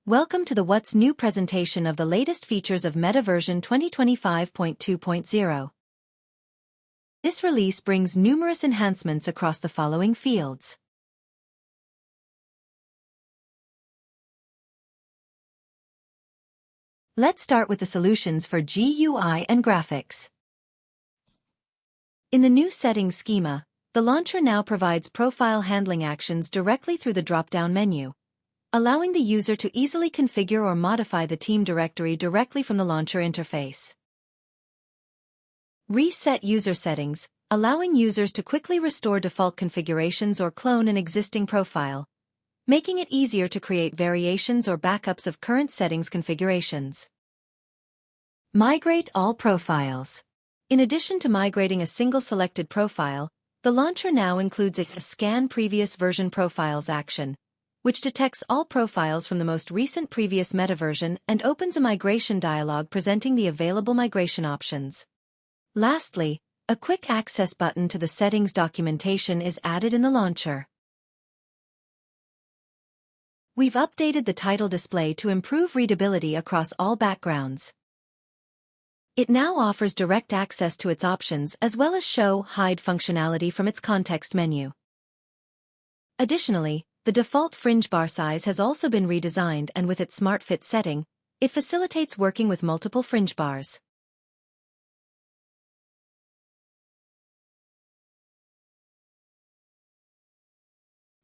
Welcome to the What's New presentation of the latest features of Meta version 2025.2.0. This release brings numerous enhancements across the following fields. Let's start with the solutions for GUI and graphics. In the new settings schema, the launcher now provides profile handling actions directly through the drop-down menu, allowing the user to easily configure or modify the team directory directly from the launcher interface. Reset user settings, allowing users to quickly restore default configurations or clone an existing profile, making it easier to create variations or backups of current settings configurations. Migrate all profiles. In addition to migrating a single selected profile, the launcher now includes a Scan Previous Version Profiles action, which detects all profiles from the most recent previous Meta version and opens a migration dialog presenting the available migration options. Lastly, a quick access button to the settings documentation is added in the launcher. We've updated the title display to improve readability across all backgrounds. It now offers direct access to its options as well as show/hide functionality from its context menu. Additionally, the default fringe bar size has also been redesigned, and with its Smart Fit setting, it facilitates working with multiple fringe bars.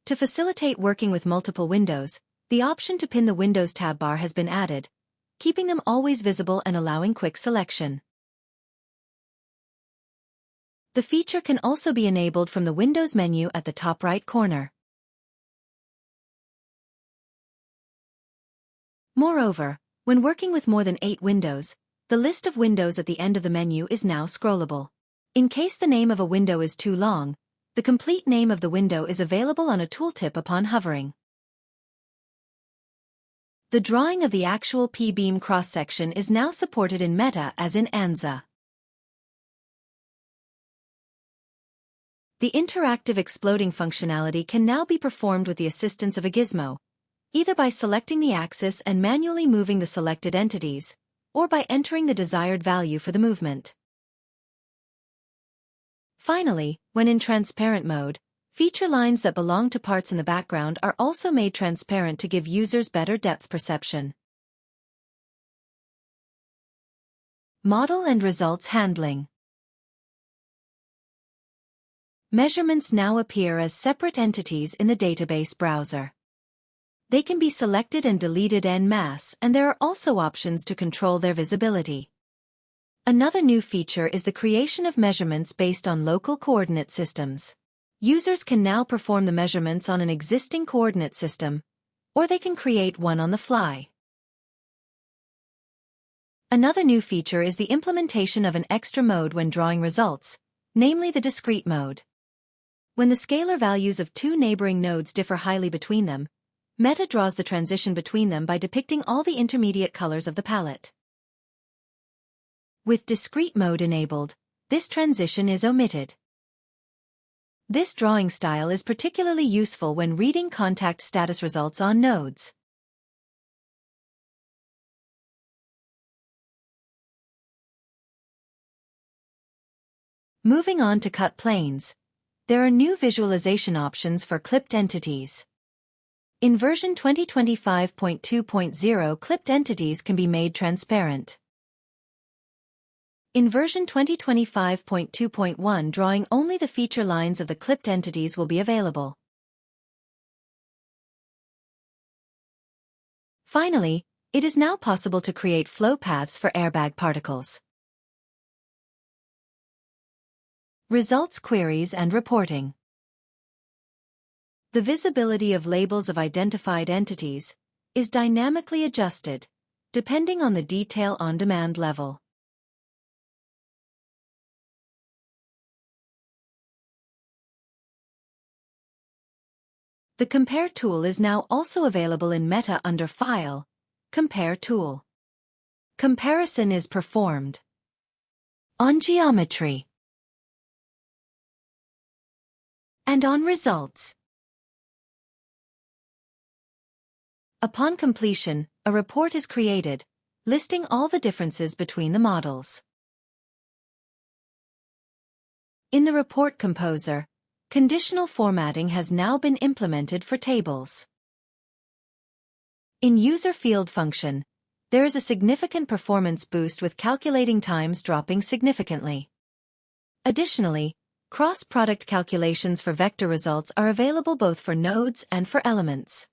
To facilitate working with multiple windows, the option to pin the Windows tab bar has been added, keeping them always visible and allowing quick selection. The feature can also be enabled from the Windows menu at the top right corner. Moreover, when working with more than 8 windows, the list of windows at the end of the menu is now scrollable. In case the name of a window is too long, the complete name of the window is available on a tooltip upon hovering. The drawing of the actual P-beam cross-section is now supported in Meta as in ANSA. The interactive exploding functionality can now be performed with the assistance of a gizmo, either by selecting the axis and manually moving the selected entities, or by entering the desired value for the movement. Finally, when in transparent mode, feature lines that belong to parts in the background are also made transparent to give users better depth perception. Model and results handling. Measurements now appear as separate entities in the database browser. They can be selected and deleted en masse, and there are also options to control their visibility. Another new feature is the creation of measurements based on local coordinate systems. Users can now perform the measurements on an existing coordinate system, or they can create one on the fly. Another new feature is the implementation of an extra mode when drawing results, namely the discrete mode. When the scalar values of two neighboring nodes differ highly between them, Meta draws the transition between them by depicting all the intermediate colors of the palette. With discrete mode enabled, this transition is omitted. This drawing style is particularly useful when reading contact status results on nodes. Moving on to cut planes, there are new visualization options for clipped entities. In version 2025.2.0, clipped entities can be made transparent. In version 2025.2.1, drawing only the feature lines of the clipped entities will be available. Finally, it is now possible to create flow paths for airbag particles. Results queries and reporting. The visibility of labels of identified entities is dynamically adjusted, depending on the detail on-demand level. The Compare tool is now also available in Meta under File, Compare Tool. Comparison is performed on geometry and on results. Upon completion, a report is created, listing all the differences between the models. In the Report Composer, conditional formatting has now been implemented for tables. In User Field function, there is a significant performance boost with calculating times dropping significantly. Additionally, cross-product calculations for vector results are available both for nodes and for elements.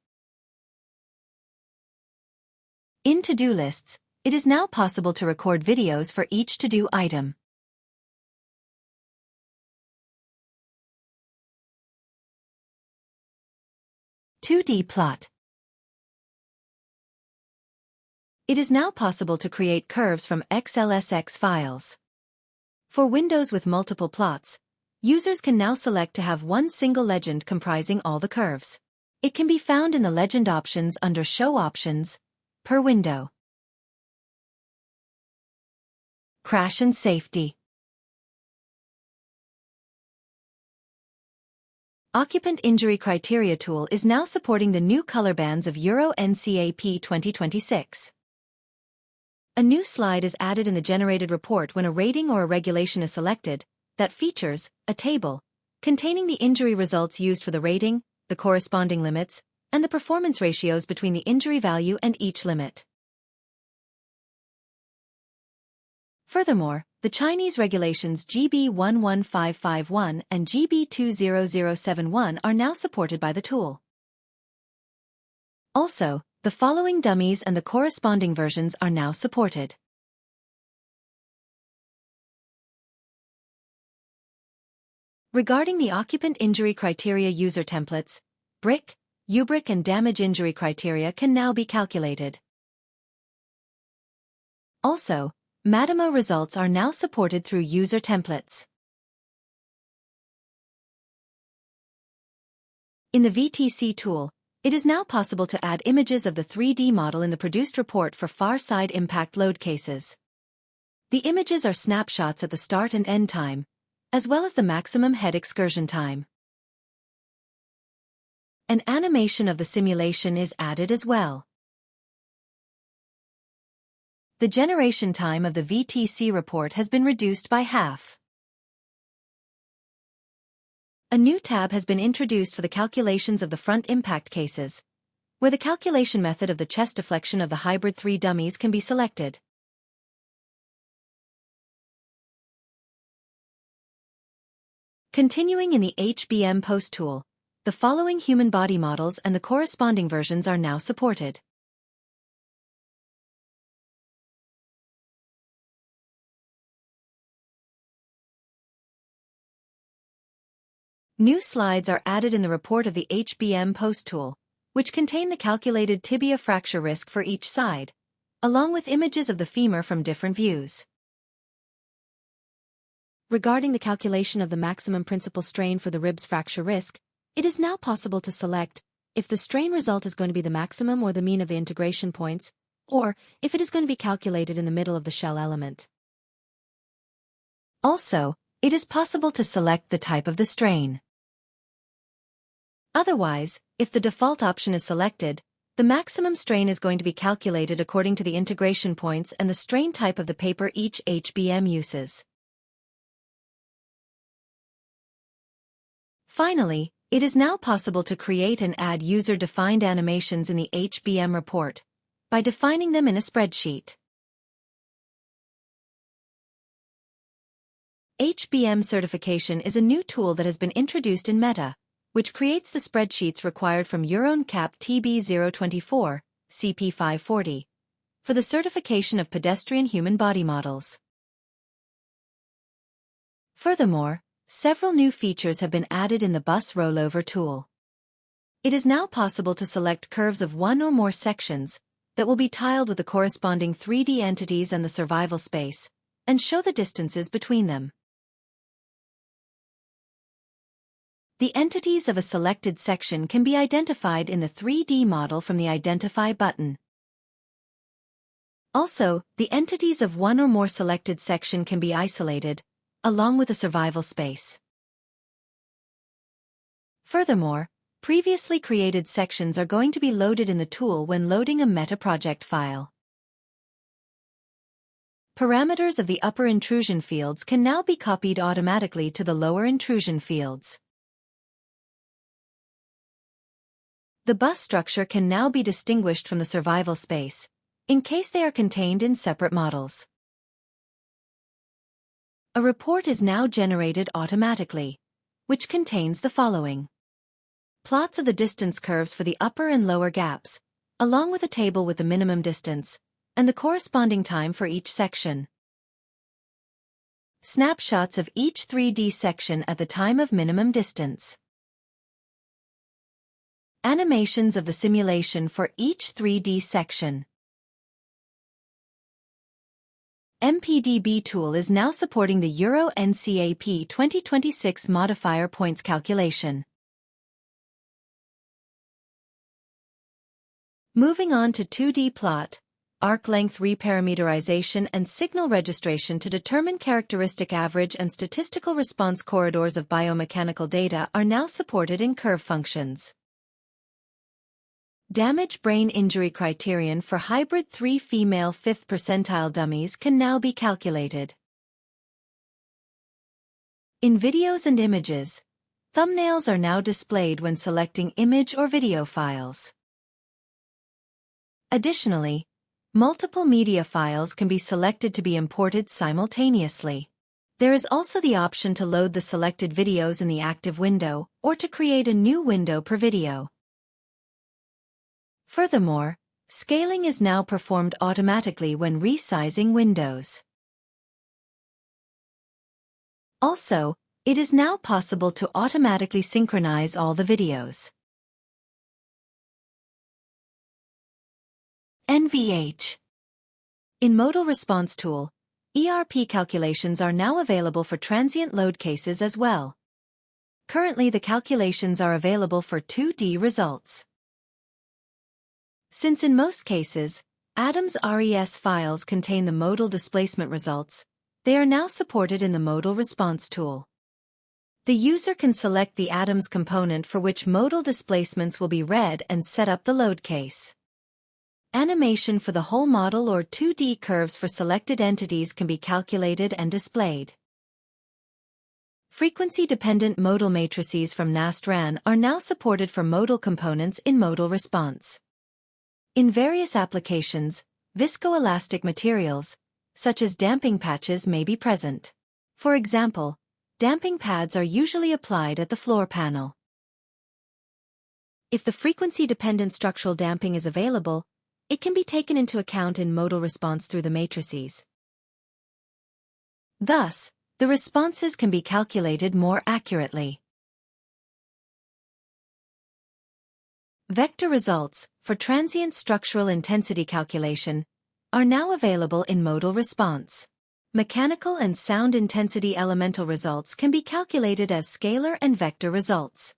In to-do lists, it is now possible to record videos for each to-do item. To-D-Plot. It is now possible to create curves from XLSX files. For windows with multiple plots, users can now select to have one single legend comprising all the curves. It can be found in the legend options under Show Options, per window. Crash and Safety. Occupant Injury Criteria tool is now supporting the new color bands of Euro NCAP 2026. A new slide is added in the generated report when a rating or a regulation is selected that features a table containing the injury results used for the rating, the corresponding limits, and the performance ratios between the injury value and each limit. Furthermore, the Chinese regulations GB 11551 and GB 20071 are now supported by the tool. Also, the following dummies and the corresponding versions are now supported. Regarding the Occupant Injury Criteria user templates, BRIC, UBRIC and Damage Injury Criteria can now be calculated. Also, MADAMO results are now supported through user templates. In the VTC tool, it is now possible to add images of the 3D model in the produced report for far side impact load cases. The images are snapshots at the start and end time, as well as the maximum head excursion time. An animation of the simulation is added as well. The generation time of the VTC report has been reduced by half. A new tab has been introduced for the calculations of the front impact cases, where the calculation method of the chest deflection of the hybrid 3 dummies can be selected. Continuing in the HBM Post tool, the following human body models and the corresponding versions are now supported. New slides are added in the report of the HBM Post tool, which contain the calculated tibia fracture risk for each side, along with images of the femur from different views. Regarding the calculation of the maximum principal strain for the ribs fracture risk, it is now possible to select if the strain result is going to be the maximum or the mean of the integration points, or if it is going to be calculated in the middle of the shell element. Also, it is possible to select the type of the strain. Otherwise, if the default option is selected, the maximum strain is going to be calculated according to the integration points and the strain type of the paper each HBM uses. Finally, it is now possible to create and add user-defined animations in the HBM report by defining them in a spreadsheet. HBM certification is a new tool that has been introduced in Meta, which creates the spreadsheets required from EuroNCAP TB024, CP540, for the certification of pedestrian human body models. Furthermore, several new features have been added in the Bus Rollover tool. It is now possible to select curves of one or more sections that will be tiled with the corresponding 3D entities and the survival space, and show the distances between them. The entities of a selected section can be identified in the 3D model from the Identify button. Also, the entities of one or more selected section can be isolated, along with a survival space. Furthermore, Previously created sections are going to be loaded in the tool when loading a meta-project file. Parameters of the upper intrusion fields can now be copied automatically to the lower intrusion fields. The bus structure can now be distinguished from the survival space, in case they are contained in separate models. A report is now generated automatically, which contains the following: plots of the distance curves for the upper and lower gaps, along with a table with the minimum distance, and the corresponding time for each section. Snapshots of each 3D section at the time of minimum distance. Animations of the simulation for each 3D section. MPDB tool is now supporting the Euro NCAP 2026 modifier points calculation. Moving on to 2D plot, arc length reparameterization and signal registration to determine characteristic average and statistical response corridors of biomechanical data are now supported in curve functions. Damage brain injury criterion for hybrid 3 female 5th percentile dummies can now be calculated. In videos and images, thumbnails are now displayed when selecting image or video files. Additionally, multiple media files can be selected to be imported simultaneously. There is also the option to load the selected videos in the active window or to create a new window per video. Furthermore, scaling is now performed automatically when resizing windows. Also, it is now possible to automatically synchronize all the videos. NVH. In Modal Response Tool, ERP calculations are now available for transient load cases as well. Currently, the calculations are available for 2D results. Since in most cases, Adams RES files contain the modal displacement results, they are now supported in the Modal Response tool. The user can select the Adams component for which modal displacements will be read and set up the load case. Animation for the whole model or 2D curves for selected entities can be calculated and displayed. Frequency-dependent modal matrices from Nast-RAN are now supported for modal components in Modal Response. In various applications, viscoelastic materials, such as damping patches, may be present. For example, damping pads are usually applied at the floor panel. If the frequency-dependent structural damping is available, it can be taken into account in modal response through the matrices. Thus, the responses can be calculated more accurately. Vector results, for transient structural intensity calculation, are now available in Modal Response. Mechanical and sound intensity elemental results can be calculated as scalar and vector results.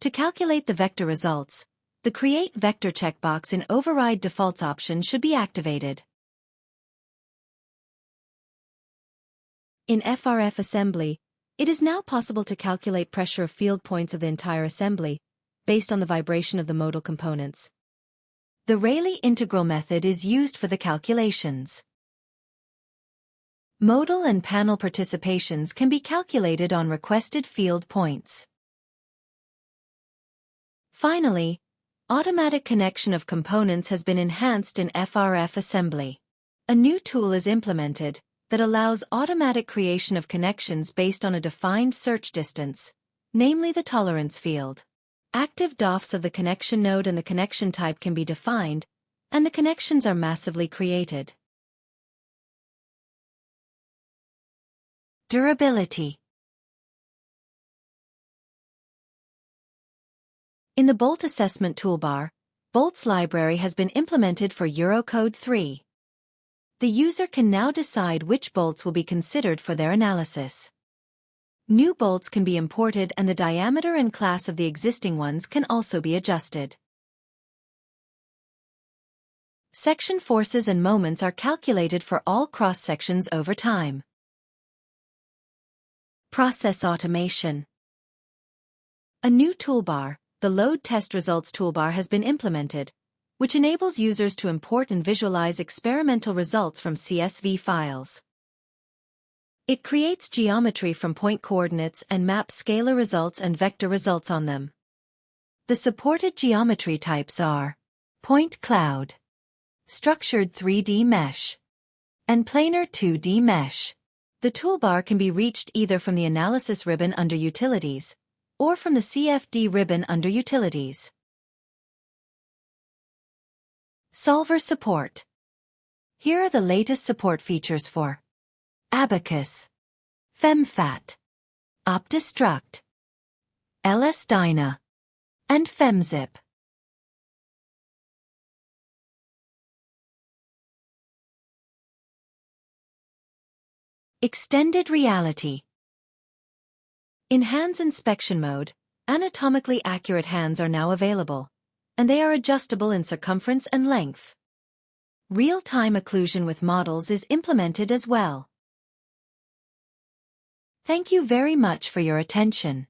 To calculate the vector results, the Create Vector checkbox in Override Defaults option should be activated. In FRF assembly, it is now possible to calculate pressure of field points of the entire assembly, based on the vibration of the modal components. The Rayleigh integral method is used for the calculations. Modal and panel participations can be calculated on requested field points. Finally, automatic connection of components has been enhanced in FRF assembly. A new tool is implemented that allows automatic creation of connections based on a defined search distance, namely the tolerance field. Active DOFs of the connection node and the connection type can be defined, and the connections are massively created. Durability. In the Bolt Assessment toolbar, Bolt's library has been implemented for Eurocode 3. The user can now decide which bolts will be considered for their analysis. New bolts can be imported and the diameter and class of the existing ones can also be adjusted. Section forces and moments are calculated for all cross-sections over time. Process automation. A new toolbar, the Load Test Results toolbar, has been implemented, which enables users to import and visualize experimental results from CSV files. It creates geometry from point coordinates and maps scalar results and vector results on them. The supported geometry types are point cloud, structured 3D mesh, and planar 2D mesh. The toolbar can be reached either from the Analysis ribbon under Utilities, or from the CFD ribbon under Utilities. Solver support. Here are the latest support features for Abacus, FemFat, OptiStruct, LSDyna, and FemZip. Extended Reality. In Hands Inspection Mode, anatomically accurate hands are now available, and they are adjustable in circumference and length. Real-time occlusion with models is implemented as well. Thank you very much for your attention.